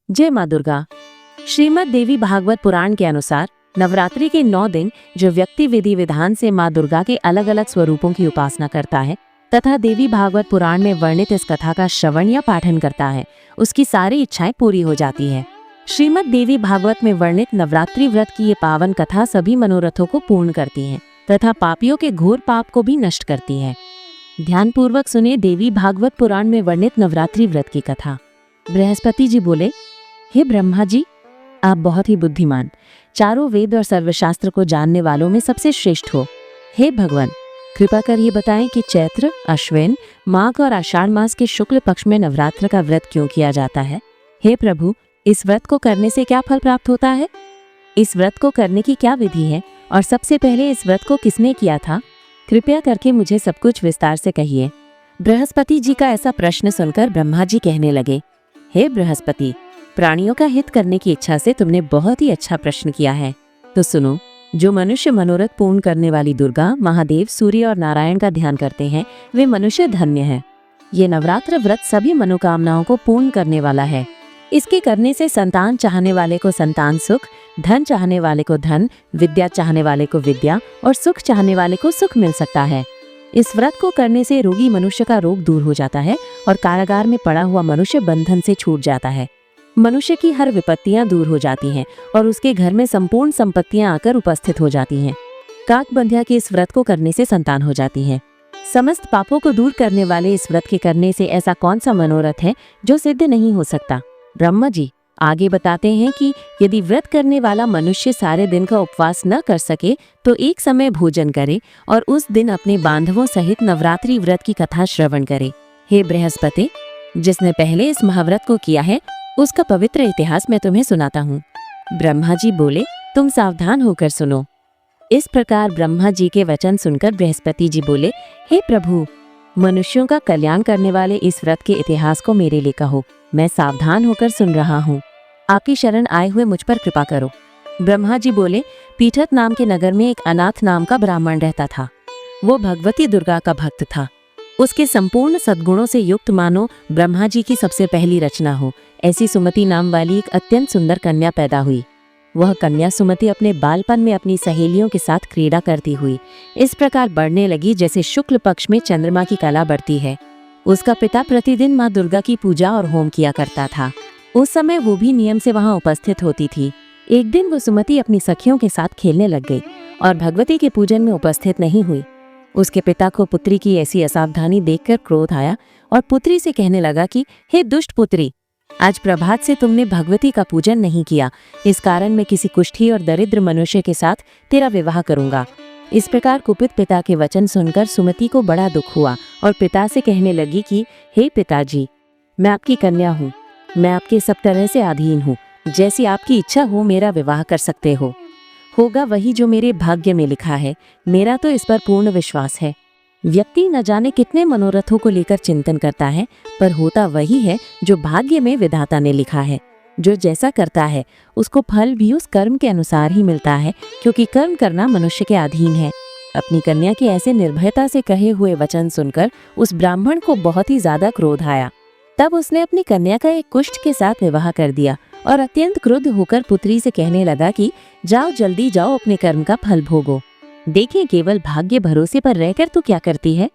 जय माँ दुर्गा। श्रीमद् देवी भागवत पुराण के अनुसार नवरात्रि के 9 दिन जो व्यक्ति विधि विधान से माँ दुर्गा के अलग अलग स्वरूपों की उपासना करता है तथा देवी भागवत पुराण में वर्णित इस कथा का श्रवण या पाठन करता है, उसकी सारी इच्छाएं पूरी हो जाती है। श्रीमद् देवी भागवत में वर्णित नवरात्रि व्रत की ये पावन कथा सभी मनोरथों को पूर्ण करती है तथा पापियों के घोर पाप को भी नष्ट करती है। ध्यान पूर्वक सुनिए देवी भागवत पुराण में वर्णित नवरात्रि व्रत की कथा। बृहस्पति जी बोले, हे ब्रह्मा जी, आप बहुत ही बुद्धिमान, चारों वेद और सर्वशास्त्र को जानने वालों में सबसे श्रेष्ठ हो। हे भगवान, कृपा कर ये बताएं कि चैत्र, अश्विन, माघ और आषाढ़ मास के शुक्ल पक्ष में नवरात्र का व्रत क्यों किया जाता है? हे प्रभु, इस व्रत को करने से क्या फल प्राप्त होता है? इस व्रत को करने की क्या विधि है और सबसे पहले इस व्रत को किसने किया था? कृपया करके मुझे सब कुछ विस्तार से कहिए। बृहस्पति जी का ऐसा प्रश्न सुनकर ब्रह्मा जी कहने लगे, हे बृहस्पति, प्राणियों का हित करने की इच्छा से तुमने बहुत ही अच्छा प्रश्न किया है। तो सुनो, जो मनुष्य मनोरथ पूर्ण करने वाली दुर्गा, महादेव, सूर्य और नारायण का ध्यान करते हैं वे मनुष्य धन्य हैं। ये नवरात्र व्रत सभी मनोकामनाओं को पूर्ण करने वाला है। इसके करने से संतान चाहने वाले को संतान सुख, धन चाहने वाले को धन, विद्या चाहने वाले को विद्या और सुख चाहने वाले को सुख मिल सकता है। इस व्रत को करने से रोगी मनुष्य का रोग दूर हो जाता है और कारागार में पड़ा हुआ मनुष्य बंधन से छूट जाता है। मनुष्य की हर विपत्तियां दूर हो जाती हैं और उसके घर में संपूर्ण संपत्तियां आकर उपस्थित हो जाती हैं। काकबंध्या के इस व्रत को करने से संतान हो जाती है। समस्त पापों को दूर करने वाले इस व्रत के करने से ऐसा कौन सा मनोरथ है जो सिद्ध नहीं हो सकता? ब्रह्मा जी आगे बताते हैं कि यदि व्रत करने वाला मनुष्य सारे दिन का उपवास न कर सके तो एक समय भोजन करे और उस दिन अपने बांधवों सहित नवरात्रि व्रत की कथा श्रवण करे। हे बृहस्पति, जिसने पहले इस महाव्रत को किया है उसका पवित्र इतिहास मैं तुम्हें सुनाता हूँ। ब्रह्मा जी बोले, तुम सावधान होकर सुनो। इस प्रकार ब्रह्मा जी के वचन सुनकर बृहस्पति जी बोले, हे प्रभु, मनुष्यों का कल्याण करने वाले इस व्रत के इतिहास को मेरे लिए कहो। मैं सावधान होकर सुन रहा हूँ। आपकी शरण आए हुए मुझ पर कृपा करो। ब्रह्मा जी बोले, पीठत नाम के नगर में एक अनाथ नाम का ब्राह्मण रहता था। वो भगवती दुर्गा का भक्त था। उसके संपूर्ण सद्गुणों से युक्त मानो ब्रह्मा जी की सबसे पहली रचना हो ऐसी सुमति नाम वाली एक अत्यंत सुंदर कन्या पैदा हुई। वह कन्या सुमति अपने बालपन में अपनी सहेलियों के साथ क्रीड़ा करती हुई इस प्रकार बढ़ने लगी जैसे शुक्ल पक्ष में चंद्रमा की कला बढ़ती है। उसका पिता प्रतिदिन माँ दुर्गा की पूजा और होम किया करता था। उस समय वो भी नियम से वहाँ उपस्थित होती थी। एक दिन वो सुमति अपनी सखियों के साथ खेलने लग गई और भगवती के पूजन में उपस्थित नहीं हुई। उसके पिता को पुत्री की ऐसी असावधानी देखकर क्रोध आया और पुत्री से कहने लगा कि हे दुष्ट पुत्री, आज प्रभात से तुमने भगवती का पूजन नहीं किया, इस कारण मैं किसी कुष्ठी और दरिद्र मनुष्य के साथ तेरा विवाह करूंगा। इस प्रकार कुपित पिता के वचन सुनकर सुमति को बड़ा दुख हुआ और पिता से कहने लगी कि हे पिताजी, मैं आपकी कन्या हूँ, मैं आपके सब तरह से अधीन हूँ, जैसी आपकी इच्छा हो मेरा विवाह कर सकते हो। होगा वही जो मेरे भाग्य में लिखा है, मेरा तो इस पर पूर्ण विश्वास है। व्यक्ति न जाने कितने मनोरथों को लेकर चिंतन करता है, पर होता वही है जो भाग्य में विधाता ने लिखा है। जो जैसा करता है उसको फल भी उस कर्म के अनुसार ही मिलता है, क्योंकि कर्म करना मनुष्य के अधीन है। अपनी कन्या के ऐसे निर्भयता से कहे हुए वचन सुनकर उस ब्राह्मण को बहुत ही ज्यादा क्रोध आया। तब उसने अपनी कन्या का एक कुष्ठ के साथ विवाह कर दिया और अत्यंत क्रुद्ध होकर पुत्री से कहने लगा कि जाओ, जल्दी जाओ, अपने कर्म का फल भोगो। देखिए, केवल भाग्य भरोसे पर रहकर तू क्या करती है।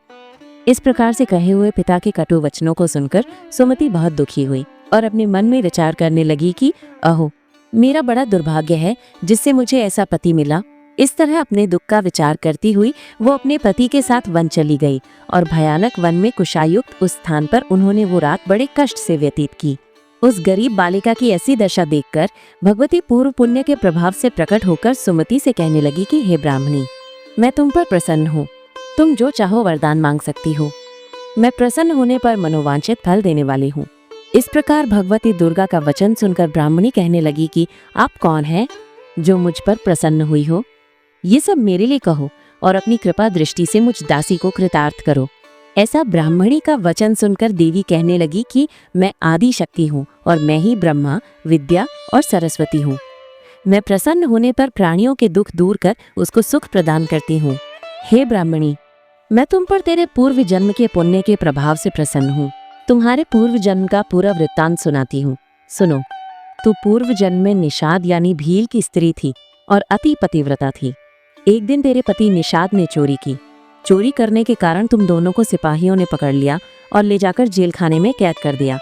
इस प्रकार से कहे हुए पिता के कटु वचनों को सुनकर सुमति बहुत दुखी हुई और अपने मन में विचार करने लगी कि अहो, मेरा बड़ा दुर्भाग्य है जिससे मुझे ऐसा पति मिला। इस तरह अपने दुख का विचार करती हुई वो अपने पति के साथ वन चली गई और भयानक वन में कुशायुक्त उस स्थान पर उन्होंने वो रात बड़े कष्ट से व्यतीत की। उस गरीब बालिका की ऐसी दशा देखकर भगवती पूर्व पुण्य के प्रभाव से प्रकट होकर सुमति से कहने लगी कि हे ब्राह्मणी, मैं तुम पर प्रसन्न हूँ, तुम जो चाहो वरदान मांग सकती हो। मैं प्रसन्न होने पर मनोवांछित फल देने वाली हूँ। इस प्रकार भगवती दुर्गा का वचन सुनकर ब्राह्मणी कहने लगी कि आप कौन हैं जो मुझ पर प्रसन्न हुई हो? ये सब मेरे लिए कहो और अपनी कृपा दृष्टि से मुझ दासी को कृतार्थ करो। ऐसा ब्राह्मणी का वचन सुनकर देवी कहने लगी कि मैं आदि शक्ति हूँ और मैं ही ब्रह्मा, विद्या और सरस्वती हूँ। मैं प्रसन्न होने पर प्राणियों के दुख दूर कर उसको सुख प्रदान करती हूँ। हे ब्राह्मणी, मैं तुम पर तेरे पूर्व जन्म के पुण्य के प्रभाव से प्रसन्न हूँ। तुम्हारे पूर्व जन्म का पूरा वृत्तांत सुनाती हूँ, सुनो। तू पूर्व जन्म में निषाद यानी भील की स्त्री थी और अति पतिव्रता थी। एक दिन तेरे पति निषाद ने चोरी की। चोरी करने के कारण तुम दोनों को सिपाहियों ने पकड़ लिया और ले जाकर जेल खाने में कैद कर दिया।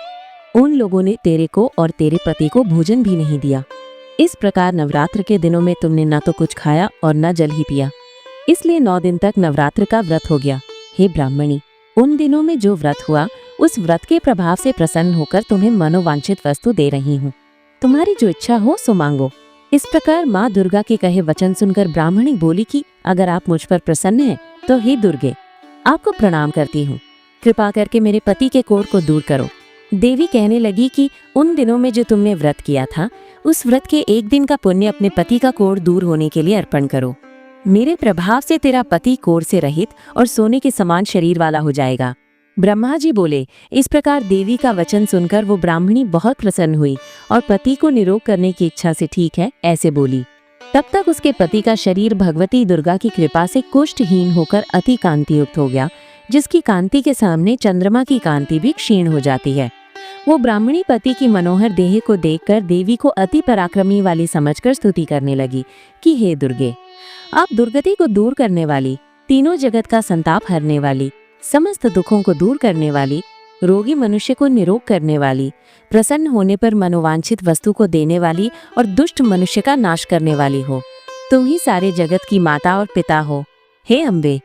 उन लोगों ने तेरे को और तेरे पति को भोजन भी नहीं दिया। इस प्रकार नवरात्र के दिनों में तुमने न तो कुछ खाया और न जल ही पिया, इसलिए 9 दिन तक नवरात्र का व्रत हो गया। हे ब्राह्मणी, उन दिनों में जो व्रत हुआ उस व्रत के प्रभाव से प्रसन्न होकर तुम्हें मनोवांछित वस्तु दे रही हूँ। तुम्हारी जो इच्छा हो सो मांगो। इस प्रकार माँ दुर्गा के कहे वचन सुनकर ब्राह्मणी बोली कि अगर आप मुझ पर प्रसन्न हैं तो हे दुर्गे, आपको प्रणाम करती हूँ। कृपा करके मेरे पति के कोढ़ को दूर करो। देवी कहने लगी कि उन दिनों में जो तुमने व्रत किया था उस व्रत के एक दिन का पुण्य अपने पति का कोढ़ दूर होने के लिए अर्पण करो। मेरे प्रभाव से तेरा पति कोढ़ से रहित और सोने के समान शरीर वाला हो जाएगा। ब्रह्मा जी बोले। इस प्रकार देवी का वचन सुनकर वो ब्राह्मणी बहुत प्रसन्न हुई और पति को निरोग करने की इच्छा से ठीक है ऐसे बोली। तब तक उसके पति का शरीर भगवती दुर्गा की कृपा से कुष्ठहीन होकर अति कांति युक्त हो गया, जिसकी कांति के सामने चंद्रमा की कांति भी क्षीण हो जाती है। वो ब्राह्मणी पति की मनोहर देह को देखकर देवी को अति पराक्रमी वाली समझकर स्तुति करने लगी कि हे दुर्गे, आप दुर्गति को दूर करने वाली, तीनों जगत का संताप हरने वाली, समस्त दुखों को दूर करने वाली, रोगी मनुष्य को निरोग करने वाली, प्रसन्न होने पर मनोवांछित वस्तु को देने वाली और दुष्ट मनुष्य का नाश करने वाली हो। तुम ही सारे जगत की माता और पिता हो। हे अम्बे,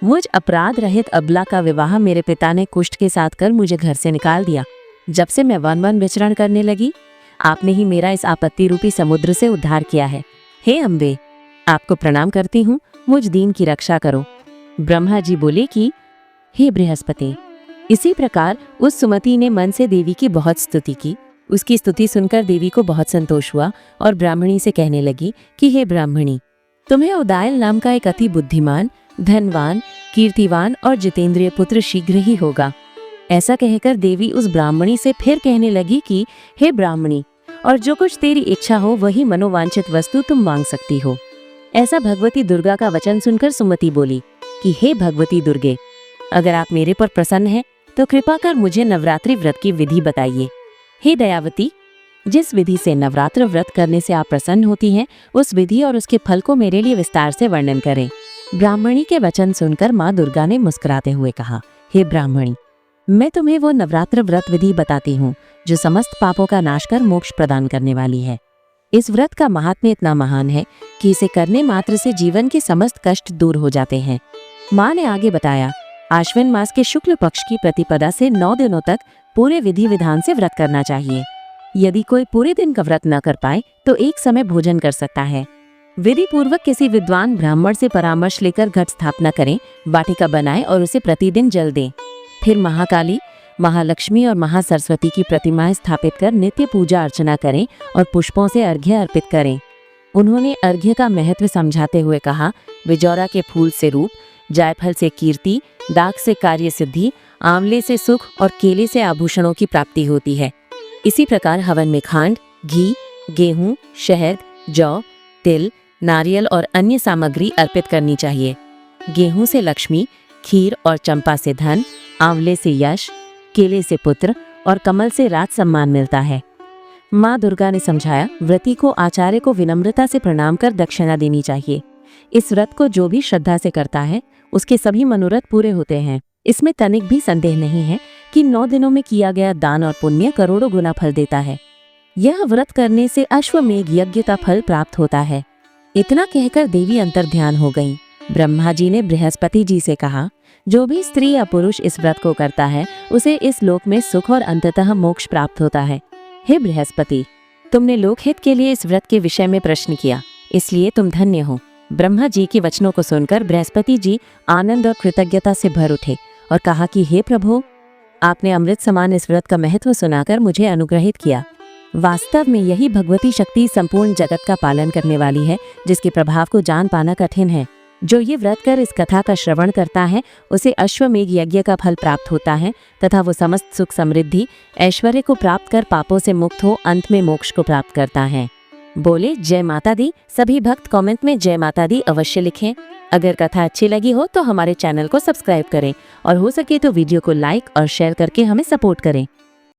मुझ अपराध रहित अबला का विवाह मेरे पिता ने कुष्ठ के साथ कर मुझे घर से निकाल दिया। जब से मैं वन वन विचरण करने लगी, आपने ही मेरा इस आपत्ति रूपी समुद्र से उद्धार किया है। हे अम्बे, आपको प्रणाम करती हूँ, मुझ दीन की रक्षा करो। ब्रह्मा जी बोले कि हे बृहस्पति। इसी प्रकार उस सुमति ने मन से देवी की बहुत स्तुति की। उसकी स्तुति सुनकर देवी को बहुत संतोष हुआ और ब्राह्मणी से कहने लगी कि हे ब्राह्मणी, तुम्हें उदायल नाम का एक अति बुद्धिमान, धनवान, कीर्तिवान और जितेंद्रिय पुत्र शीघ्र ही होगा। ऐसा कहकर देवी उस ब्राह्मणी से फिर कहने लगी कि हे ब्राह्मणी, और जो कुछ तेरी इच्छा हो वही मनोवांछित वस्तु तुम मांग सकती हो। ऐसा भगवती दुर्गा का वचन सुनकर सुमति बोली कि हे भगवती दुर्गे, अगर आप मेरे पर प्रसन्न हैं तो कृपा कर मुझे नवरात्रि व्रत की विधि बताइए। हे दयावती, जिस विधि से नवरात्र व्रत करने से आप प्रसन्न होती हैं उस विधि और उसके फल को मेरे लिए विस्तार से वर्णन करें। ब्राह्मणी के वचन सुनकर माँ दुर्गा ने मुस्कुराते हुए कहा, हे ब्राह्मणी, मैं तुम्हें वो नवरात्र व्रत विधि बताती हूँ जो समस्त पापों का नाश कर मोक्ष प्रदान करने वाली है। इस व्रत का महात्म्य इतना महान है कि इसे करने मात्र से जीवन के समस्त कष्ट दूर हो जाते हैं। माँ ने आगे बताया, आश्विन मास के शुक्ल पक्ष की प्रतिपदा से 9 दिनों तक पूरे विधि विधान से व्रत करना चाहिए। यदि कोई पूरे दिन का व्रत न कर पाए तो एक समय भोजन कर सकता है। विधि पूर्वक किसी विद्वान ब्राह्मण से परामर्श लेकर घट स्थापना करें, वाटिका बनाएं और उसे प्रतिदिन जल दें। फिर महाकाली, महालक्ष्मी और महासरस्वती की प्रतिमाएं स्थापित कर नित्य पूजा अर्चना करें और पुष्पों से अर्घ्य अर्पित करें। उन्होंने अर्घ्य का महत्व समझाते हुए कहा, बिजौरा के फूल से रूप, जायफल से कीर्ति, दाख से कार्य सिद्धि, आंवले से सुख और केले से आभूषणों की प्राप्ति होती है। इसी प्रकार हवन में खांड, घी, गेहूं, शहद, जौ, तिल, नारियल और अन्य सामग्री अर्पित करनी चाहिए। गेहूं से लक्ष्मी, खीर और चंपा से धन, आंवले से यश, केले से पुत्र और कमल से राज सम्मान मिलता है। माँ दुर्गा ने समझाया, व्रती को आचार्य को विनम्रता से प्रणाम कर दक्षिणा देनी चाहिए। इस व्रत को जो भी श्रद्धा से करता है उसके सभी मनोरथ पूरे होते हैं। इसमें तनिक भी संदेह नहीं है कि 9 दिनों में किया गया दान और पुण्य करोड़ों गुना फल देता है। यह व्रत करने से अश्वमेघ यज्ञ का फल प्राप्त होता है। इतना कहकर देवी अंतर्ध्यान हो गईं। ब्रह्मा जी ने बृहस्पति जी से कहा, जो भी स्त्री या पुरुष इस व्रत को करता है उसे इस लोक में सुख और अंततः मोक्ष प्राप्त होता है। हे बृहस्पति, तुमने लोकहित के लिए इस व्रत के विषय में प्रश्न किया, इसलिए तुम धन्य हो। ब्रह्मा जी के वचनों को सुनकर बृहस्पति जी आनंद और कृतज्ञता से भर उठे और कहा कि हे प्रभु, आपने अमृत समान इस व्रत का महत्व सुनाकर मुझे अनुग्रहित किया। वास्तव में यही भगवती शक्ति संपूर्ण जगत का पालन करने वाली है, जिसके प्रभाव को जान पाना कठिन है। जो ये व्रत कर इस कथा का श्रवण करता है उसे अश्वमेघ यज्ञ का फल प्राप्त होता है तथा वो समस्त सुख समृद्धि ऐश्वर्य को प्राप्त कर पापों से मुक्त हो अंत में मोक्ष को प्राप्त करता है। बोले जय माता दी। सभी भक्त कमेंट में जय माता दी अवश्य लिखें। अगर कथा अच्छी लगी हो तो हमारे चैनल को सब्सक्राइब करें और हो सके तो वीडियो को लाइक और शेयर करके हमें सपोर्ट करें।